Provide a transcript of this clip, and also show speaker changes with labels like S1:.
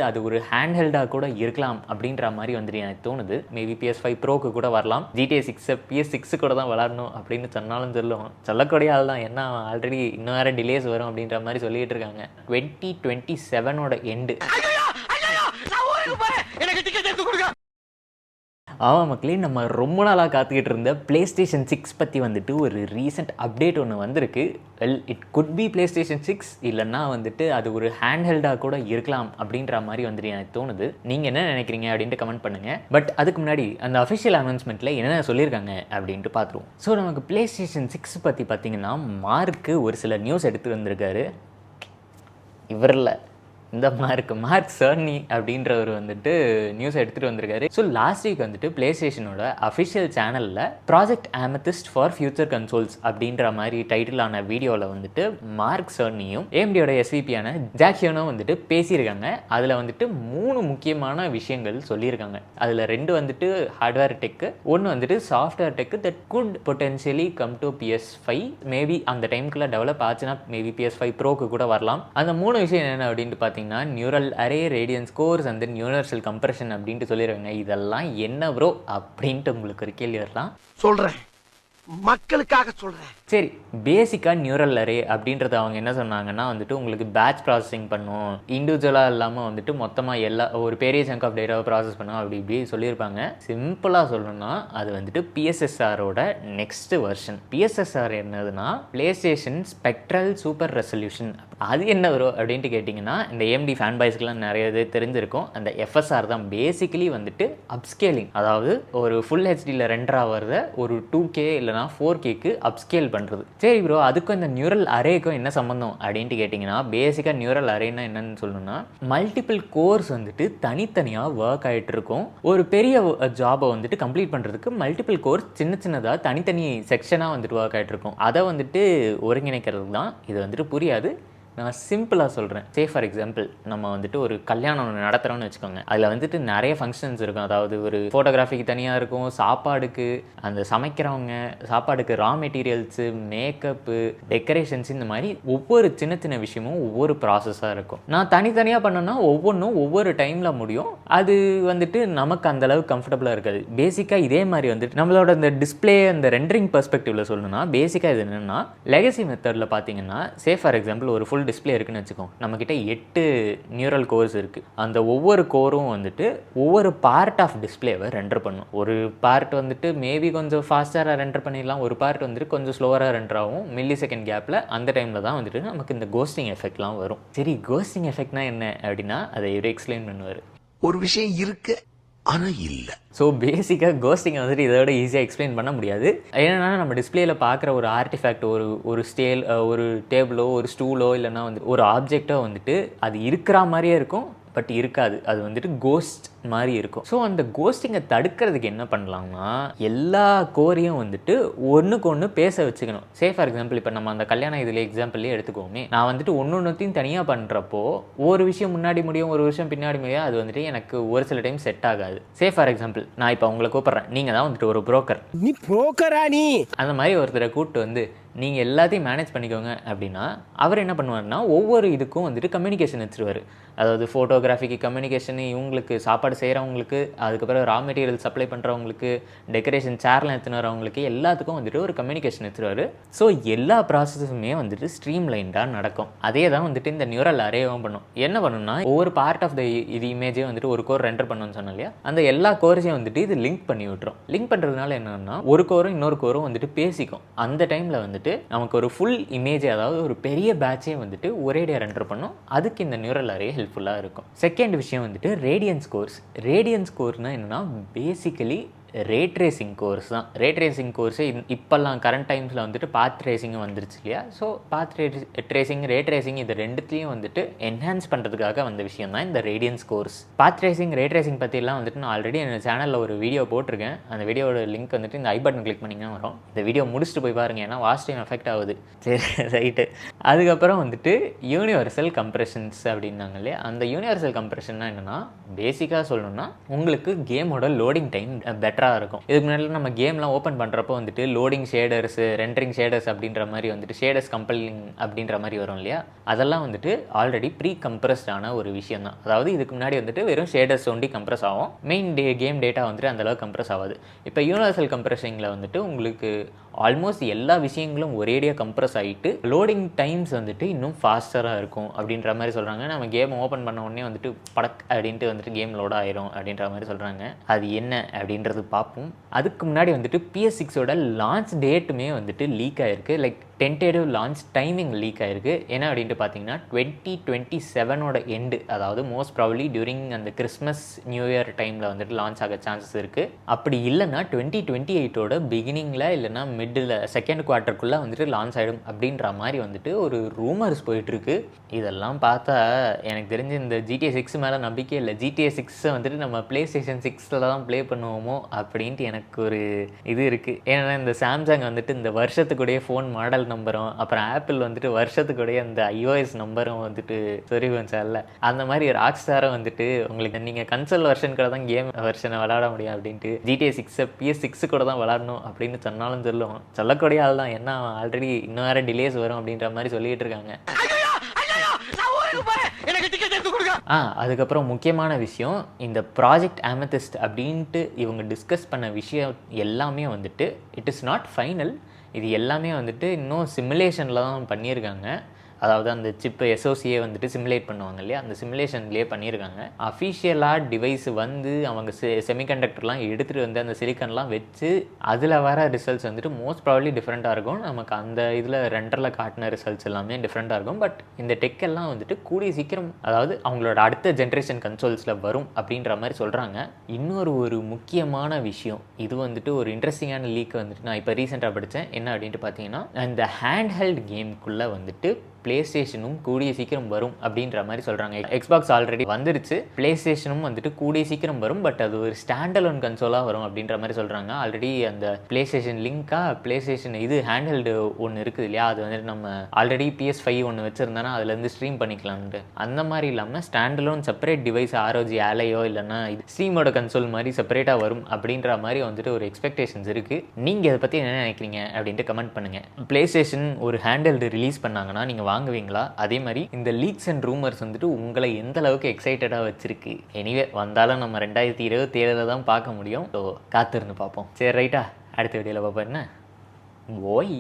S1: அது ஒரு ஹேண்ட் ஹெல்டாக கூட இருக்கலாம் அப்படின்ற மாதிரி வந்துட்டு எனக்கு தோணுது. மேபி PS5 ப்ரோக்கு கூட வரலாம். GTA 6 PS6 கூட தான் விளாடணும் அப்படின்னு சொன்னாலும் சொல்லுவோம். சொல்லக்கூடிய ஆள் தான். ஏன்னா ஆல்ரெடி இன்னும் வேறு டிலேஸ் வரும் அப்படின்ற மாதிரி சொல்லிட்டு இருக்காங்க. 2027 எண்டு. ஆமாம் மக்களே, நம்ம ரொம்ப நாளாக காத்துக்கிட்டு இருந்த PlayStation 6 பற்றி வந்துட்டு ஒரு ரீசெண்ட் அப்டேட் ஒன்று வந்திருக்கு. இட் குட் பி PlayStation 6 இல்லைன்னா வந்துட்டு அது ஒரு ஹேண்ட் ஹெல்டாக கூட இருக்கலாம் அப்படின்ற மாதிரி வந்துட்டு எனக்கு தோணுது. நீங்கள் என்ன நினைக்கிறீங்க அப்படின்ட்டு கமெண்ட் பண்ணுங்கள். பட் அதுக்கு முன்னாடி அந்த அஃபிஷியல் அனௌன்ஸ்மெண்ட்டில் என்ன சொல்லியிருக்காங்க அப்படின்ட்டு பார்த்துருவோம். ஸோ நமக்கு PlayStation 6 பற்றி பார்த்திங்கன்னா மார்க்கு ஒரு சில நியூஸ் எடுத்து வந்திருக்காரு. இவரில் இந்த மார்க் சர்னி அப்படின்றவர் வந்துட்டு நியூஸ் எடுத்துகிட்டு வந்திருக்காரு. ஸோ லாஸ்ட் வீக் வந்துட்டு பிளேஸ்டேஷனோட அஃபிஷியல் சேனலில் ப்ராஜெக்ட் ஆமெத்திஸ்ட் ஃபார் ஃபியூச்சர் கன்சோல்ஸ் அப்படின்ற மாதிரி டைட்டிலான வீடியோவில் வந்துட்டு மார்க் சர்னியும் AMDயோட SVPயான ஜாக் ஹியோனும் வந்துட்டு பேசியிருக்காங்க. அதில் வந்துட்டு 3 முக்கியமான விஷயங்கள் சொல்லியிருக்காங்க. அதில் 2 வந்துட்டு ஹார்ட்வேர் டெக்கு, 1 வந்துட்டு software deck that could potentially come to PS5. Maybe அந்த டைமுக்குள்ள டெவலப் ஆச்சுன்னா மேபி PS5 ப்ரோக்கு கூட வரலாம். அந்த 3 விஷயம் என்ன அப்படின்ட்டு பார்த்தீங்கன்னா neural array, radiance cores and then universal compression அப்படின்ட்டு சொல்லிடுவாங்க. இதெல்லாம் என்ன ப்ரோ அப்படின்ட்டு உங்களுக்கு ஒரு கேள்வி வரலாம்.
S2: சொல்கிறேன், மக்களுக்காக சொல்கிறேன்.
S1: சரி, பேசிக்காக நியூரல் அரே அப்படின்றத அவங்க என்ன சொன்னாங்கன்னா வந்துட்டு உங்களுக்கு பேட்ச் ப்ராசஸிங் பண்ணும், இண்டிவிஜுவலாக இல்லாமல் வந்துட்டு மொத்தமாக ஒரு பெரிய சங்க் ஆஃப் டேட்டாவை ப்ராசஸ் பண்ணும் அப்படி இப்படி சொல்லியிருப்பாங்க. சிம்பிளாக சொல்லணும்னா அது வந்துட்டு PSSRோட நெக்ஸ்ட் வெர்ஷன். PSSR என்னதுன்னா PlayStation ஸ்பெக்ட்ரல் சூப்பர் ரெசல்யூஷன். அது என்ன வரும் அப்படின்ட்டு கேட்டிங்கன்னா இந்த AMD ஃபேன் பாய்ஸ்க்கெலாம் நிறைய இது தெரிஞ்சிருக்கும். அந்த FSR தான் பேசிக்கலி வந்துட்டு அப்ஸ்கேலிங். அதாவது ஒரு ஃபுல் ஹெச்டியில் ரெண்டர் ஆகிறத ஒரு 2K இல்லைனா 4Kக்கு அப்ஸ்கேல் பண்ணுறது. சரி ப்ரோ, அதுக்கும் இந்த நியூரல் அரேக்கும் என்ன சம்மந்தம் அப்படின்ட்டு கேட்டிங்கன்னா பேசிக்காக நியூரல் அரேன்னா என்னன்னு சொல்லணும்னா மல்டிபிள் கோர்ஸ் வந்துட்டு தனித்தனியாக ஒர்க் ஆகிட்டு இருக்கும். ஒரு பெரிய ஜாபை வந்துட்டு கம்ப்ளீட் பண்ணுறதுக்கு மல்டிபிள் கோர்ஸ் சின்ன சின்னதாக தனித்தனி செக்ஷனாக வந்துட்டு ஒர்க் ஆகிட்டு இருக்கும். அதை வந்துட்டு ஒருங்கிணைக்கிறது தான். இது வந்துட்டு புரியாது, நான் சிம்பிளாக சொல்கிறேன். ஃபார் எக்ஸாம்பிள் நம்ம வந்துட்டு ஒரு கல்யாணம் நடத்துகிறோன்னு வச்சுக்கோங்க. அதில் வந்துட்டு நிறைய ஃபங்க்ஷன்ஸ் இருக்கும். அதாவது ஒரு ஃபோட்டோகிராஃபிக்கு தனியாக இருக்கும், சாப்பாடுக்கு அந்த சமைக்கிறவங்க, சாப்பாடுக்கு ரா மெட்டீரியல்ஸு, மேக்கப்பு, டெக்கரேஷன்ஸ், இந்த மாதிரி ஒவ்வொரு சின்ன சின்ன விஷயமும் ஒவ்வொரு ப்ராசஸாக இருக்கும். நான் தனித்தனியாக பண்ணோன்னா ஒவ்வொன்றும் ஒவ்வொரு டைமில் முடியும். அது வந்துட்டு நமக்கு அந்தளவுக்கு கம்ஃபர்டபுளாக இருக்காது. பேசிக்காக இதே மாதிரி வந்துட்டு நம்மளோட இந்த டிஸ்பிளே அந்த ரெண்டரிங் பெர்ஸ்பெக்டிவில் சொல்லணும்னா பேசிக்காக இது என்னென்னா லெகசி மெத்தடில் பார்த்தீங்கன்னா ஃபார் எக்ஸாம்பிள் ஒரு ஃபுல் டிஸ்பிளே இருக்குன்னு வச்சுக்கோங்க. நம்மக்கிட்ட 8 நியூரல் கோர்ஸ் இருக்குது. அந்த ஒவ்வொரு கோரும் வந்துட்டு ஒவ்வொரு பார்ட் ஆஃப் டிஸ்பிளேவை ரெண்டர் பண்ணும். ஒரு பார்ட் வந்துட்டு மேபி கொஞ்சம் ஃபாஸ்டராக ரெண்டர் பண்ணிடலாம், ஒரு பார்ட் வந்துட்டு கொஞ்சம் ஸ்லோவராக ரெண்டர் ஆகும் மில்லி செகண்ட் கேப்பில். அந்த டைமில் தான் வந்துட்டு நமக்கு இந்த கோஸ்டிங் எஃபெக்ட்லாம் வரும். சரி, கோஸ்டிங் எஃபெக்ட்னா என்ன அப்படின்னா அதை இவர் எக்ஸ்பிளைன் பண்ணுவார்.
S2: ஒரு விஷயம் இருக்கு ஆனால் இல்லை.
S1: ஸோ பேசிக்காக கோஸ்டிங்கை வந்துட்டு இதோட ஈஸியாக எக்ஸ்பிளைன் பண்ண முடியாது. ஏன்னா நம்ம டிஸ்பிளேயில் பார்க்குற ஒரு ஆர்டிஃபேக்ட், ஒரு ஒரு டேபிளோ ஒரு ஸ்டூலோ இல்லைனா வந்து ஒரு ஆப்ஜெக்டோ வந்துட்டு அது இருக்கிற மாதிரியே இருக்கும், பட் இருக்காது. அது வந்துட்டு கோஸ்ட் மாதிரி இருக்கும். ஸோ அந்த கோஸ்டிங்கை தடுக்கிறதுக்கு என்ன பண்ணலாம்னா எல்லா கோரையும் வந்துட்டு ஒன்றுக்கு ஒன்று பேச வச்சுக்கணும். ஃபார் எக்ஸாம்பிள் இப்போ நம்ம அந்த கல்யாணம் இதில் எக்ஸாம்பிள்லேயே எடுத்துக்கோமே, நான் வந்துட்டு ஒன்றையும் தனியாக பண்ணுறப்போ ஒரு விஷயம் முன்னாடி முடியும், ஒரு விஷயம் பின்னாடி முடியும். அது வந்துட்டு எனக்கு ஒரு சில டைம் செட் ஆகாது. ஃபார் எக்ஸாம்பிள் நான் இப்போ உங்களை கூப்பிட்றேன், நீங்கள் தான் வந்துட்டு ஒரு புரோக்கர்.
S2: நீ புரோக்கரா? நீ அந்த
S1: மாதிரி ஒருத்தரை கூப்பிட்டு வந்து நீங்கள் எல்லாத்தையும் மேனேஜ் பண்ணிக்கோங்க அப்படின்னா அவர் என்ன பண்ணுவார்னா ஒவ்வொரு இதுக்கும் வந்துட்டு கம்யூனிகேஷன் வச்சுருவார். அதாவது ஃபோட்டோகிராஃபிக்கு கம்யூனிகேஷன், இவங்களுக்கு சாப்பாடு செய்கிறவங்களுக்கு, அதுக்கப்புறம் ரா மெட்டீரியல் சப்ளை பண்ணுறவங்களுக்கு, டெக்கரேஷன் சேர்லாம் எடுத்துன்னு வரவங்களுக்கு, எல்லாத்துக்கும் வந்துட்டு ஒரு கம்யூனிகேஷன் வச்சுருவார். ஸோ எல்லா ப்ராசஸுமே வந்துட்டு ஸ்ட்ரீம் லைன்டாக நடக்கும். அதே தான் வந்துட்டு இந்த நியூரல் அரேவும் பண்ணும். என்ன பண்ணுன்னா ஒவ்வொரு பார்ட் ஆஃப் த இது இமேஜே வந்துட்டு ஒரு கோர் ரெண்டர் பண்ணணும்னு சொன்னோம் இல்லையா, அந்த எல்லா கோர்ஸையும் வந்துட்டு இது லிங்க் பண்ணி விட்டுரும். லிங்க் பண்ணுறதுனால என்னென்னா ஒரு கோரும் இன்னொரு கோரும் வந்துட்டு பேசிக்கும். அந்த டைமில் வந்துட்டு நமக்கு ஒரு ஃபுல் இமேஜ், அதாவது ஒரு பெரிய பேட்சே வந்துட்டு ஒரேடியாக ரெண்டர் பண்ணும். அதுக்கு இந்த நியூரல் அரே ஹெல்ப்ஃபுல்லாக இருக்கும். செகண்ட் விஷயம் வந்துட்டு ரேடியன்ஸ் கோர்ஸ். ரேடியன்ஸ் கோர்ஸ்னால் என்னென்னா பேசிக்கலி ரேட்ரேசிங் கோர்ஸ் தான். ரேட்ரேசிங் கோர்ஸு இப்போல்லாம் கரண்ட் டைம்ஸில் வந்துட்டு பாத் ரேசிங்கும் வந்துருச்சு இல்லையா. ஸோ பாத் ரேசிங், ரேட்ரேசிங் இது ரெண்டுத்தையும் வந்துட்டு என்ஹான்ஸ் பண்ணுறதுக்காக வந்த விஷயம் தான் இந்த ரேடியன்ஸ் கோர்ஸ். பாத் ரேசிங், ரேட்ரேசிங் பற்றிலாம் வந்துட்டு நான் ஆல்ரெடி என் சேனலில் ஒரு வீடியோ போட்டிருக்கேன். அந்த வீடியோட லிங்க் வந்துட்டு இந்த ஐ பட்டன் கிளிக் பண்ணிங்கன்னா வரும். இந்த வீடியோ முடிச்சுட்டு போய் பாருங்கள், ஏன்னா வாஸ்ட் டைம் எஃபெக்ட் ஆகுது. சரி, ரைட்டு. அதுக்கப்புறம் வந்துட்டு யூனிவர்சல் கம்ப்ரெஷன்ஸ் அப்படின்னாங்க இல்லையா. அந்த யூனிவர்சல் கம்ப்ரெஷன்னா என்னென்னா பேசிக்காக சொல்லணும்னா உங்களுக்கு கேமோட லோடிங் டைம் பெட்டராக பெட்டராக இருக்கும். இதுக்கு முன்னாடி நம்ம கேம்லாம் ஓப்பன் பண்ணுறப்போ வந்துட்டு லோடிங் ஷேடர்ஸ், ரெண்டரிங் ஷேடர்ஸ் அப்படின்ற மாதிரி வந்துட்டு ஷேடர்ஸ் கம்பைலிங் அப்படின்ற மாதிரி வரும் இல்லையா, அதெல்லாம் வந்துட்டு ஆல்ரெடி ப்ரீ கம்ப்ரஸ்டான ஒரு விஷயம் தான். அதாவது இதுக்கு முன்னாடி வந்துட்டு வெறும் ஷேடர்ஸ் ஒண்டி கம்ப்ரஸ் ஆகும், மெயின் கேம் டேட்டா வந்துட்டு அந்தளவுக்கு கம்ப்ரஸ் ஆகாது. இப்போ யூனிவர்சல் கம்ப்ரஸிங்கில் வந்துட்டு உங்களுக்கு ஆல்மோஸ்ட் எல்லா விஷயங்களும் ஒரேடியாக கம்ப்ரஸ் ஆகிட்டு லோடிங் டைம்ஸ் வந்துட்டு இன்னும் ஃபாஸ்டராக இருக்கும் அப்படின்ற மாதிரி சொல்கிறாங்க. நம்ம கேம் ஓப்பன் பண்ண உடனே வந்துட்டு படக் அப்படின்ட்டு வந்துட்டு கேம் லோட் ஆயிரும் அப்படின்ற மாதிரி சொல்கிறாங்க. அது என்ன அப்படின்றது பார்ப்போம். அதுக்கு முன்னாடி வந்துட்டு PS6ஓட லான்ச் டேட்டுமே வந்துட்டு லீக் ஆகிருக்கு. Like tentative launch timing leak ஆகிருக்கு. என்ன அப்படின்ட்டு பார்த்தீங்கன்னா 2027ஓட எண்டு, அதாவது மோஸ்ட் ப்ராபப்லி டியூரிங் அந்த கிறிஸ்மஸ் நியூ இயர் டைமில் வந்துட்டு லான்ச் ஆக சான்சஸ் இருக்குது. அப்படி இல்லைன்னா 2028ஓட பிகினிங்கில் இல்லைனா மிடில் செகண்ட் குவார்ட்டருக்குள்ளே வந்துட்டு லான்ச் ஆகிடும் அப்படின்ற மாதிரி வந்துட்டு ஒரு ரூமர்ஸ் போயிட்டுருக்கு. இதெல்லாம் பார்த்தா எனக்கு தெரிஞ்சு இந்த GTA 6 மேலே நம்பிக்கை இல்லை. GTA 6 வந்துட்டு நம்ம PlayStation 6ல் தான் ப்ளே பண்ணுவோமோ அப்படின்ட்டு எனக்கு ஒரு இது இருக்குது. ஏன்னா இந்த சாம்சங் வந்துட்டு இந்த வருஷத்துக்குடைய ஃபோன் மாடல் நம்பரும், அப்புறம் ஆப்பிள் வந்துட்டு வருஷத்துக்குடைய அந்த iOS நம்பரும் வந்துட்டு சொருகுவேன் சார்ல, அந்த மாதிரி ராக் ஸ்டாரும் வந்துட்டு உங்களுக்கு நீங்கள் கன்சோல் வெர்ஷன் கூட தான் கேம் வெர்ஷனை விளாட முடியும் அப்படின்ட்டு GTA 6 PS6 கூட தான் விளாடணும் அப்படின்னு சொன்னாலும் சொல்லக்கூடிய ஆள் தான். என்ன ஆல்ரெடி இன்னும் வேறு டிலேஸ் வரும் அப்படின்ற மாதிரி சொல்லிட்டு இருக்காங்க. அதுக்கப்புறம் முக்கியமான விஷயம், இந்த ப்ராஜெக்ட் அமெத்திஸ்ட் அப்படின்ட்டு இவங்க டிஸ்கஸ் பண்ண விஷயம் எல்லாமே வந்துட்டு இட் இஸ் நாட் ஃபைனல். இது எல்லாமே வந்துட்டு இன்னும் சிமுலேஷனில் தான் பண்ணியிருக்காங்க. அதாவது அந்த சிப்பு எஸ்ஓசியை வந்துட்டு சிமுலேட் பண்ணுவாங்க இல்லையா, அந்த சிமுலேஷன்லேயே பண்ணியிருக்காங்க. அஃபிஷியலாக டிவைஸ் வந்து அவங்க செமிகண்டக்டர்லாம் எடுத்துகிட்டு வந்து அந்த சிலிக்கன்லாம் வச்சு அதில் வர ரிசல்ட்ஸ் வந்துட்டு மோஸ்ட் ப்ராபப்லி டிஃப்ரெண்ட்டாக இருக்கும். நமக்கு அந்த இதில் ரெண்டரில் காட்டின ரிசல்ட்ஸ் எல்லாமே டிஃப்ரெண்ட்டாக இருக்கும். பட் இந்த டெக் எல்லாம் வந்துட்டு கூடிய சீக்கிரம், அதாவது அவங்களோட அடுத்த ஜென்ரேஷன் கன்சோல்ஸில் வரும் அப்படின்ற மாதிரி சொல்கிறாங்க. இன்னொரு முக்கியமான விஷயம், இது வந்துட்டு ஒரு இன்ட்ரெஸ்டிங்கான லீக் வந்துட்டு நான் இப்போ ரீசெண்டாக படித்தேன். என்ன அப்படின்ட்டு பார்த்தீங்கன்னா, இந்த ஹேண்ட்ஹெல்ட் கேமுக்குள்ளே வந்துட்டு பிளேஸ்டேஷனும் கூடிய சீக்கிரம் வரும் அப்படின்ற மாதிரி சொல்கிறாங்க. எக்ஸ்பாக்ஸ் ஆல்ரெடி வந்துருச்சு, பிளேஸ்டேஷனும் வந்துட்டு கூடிய சீக்கிரம் வரும். பட் அது ஒரு ஸ்டாண்டலோன் கன்சோலாக வரும் அப்படின்ற மாதிரி சொல்கிறாங்க. ஆல்ரெடி அந்த பிளேஸ்டேஷன் லிங்காக பிளேஸ்டேஷன் இது ஹேண்ட்ஹெல்டு ஒன்று இருக்குது இல்லையா, அது வந்துட்டு நம்ம ஆல்ரெடி PS5 ஒன்று வச்சுருந்தோன்னா அதுலேருந்து ஸ்ட்ரீம் பண்ணிக்கலான்ட்டு, அந்த மாதிரி இல்லாமல் ஸ்டாண்டலோன் செப்பரேட் டிவைஸ் ROG ஆலையோ இல்லைன்னா இது ஸ்ட்ரீமோட கன்சோல் மாதிரி செப்பரேட்டாக வரும் அப்படின்ற மாதிரி வந்துட்டு ஒரு எக்ஸ்பெக்டேஷன்ஸ் இருக்குது. நீங்கள் இதை பற்றி என்ன நினைக்கிறீங்க அப்படின்ட்டு கமெண்ட் பண்ணுங்கள். பிளேஸ்டேஷன் ஒரு ஹேண்ட்ஹெல்டு ரிலீஸ் பண்ணாங்கன்னா நீங்கள் வாங்குவீங்களா? அதே மாதிரி இந்த லீக்ஸ் அண்ட் ரூமர்ஸ் வந்துட்டு உங்களை எந்த அளவுக்கு எக்ஸைட்டடாக வச்சிருக்கு? எனிவே வந்தாலும் நம்ம 2027 தான் பார்க்க முடியும். ஸோ காத்திருந்து பார்ப்போம். சரி ரைட்டா, அடுத்த வீடியோவில் பார்ப்போம். என்ன ஓய்.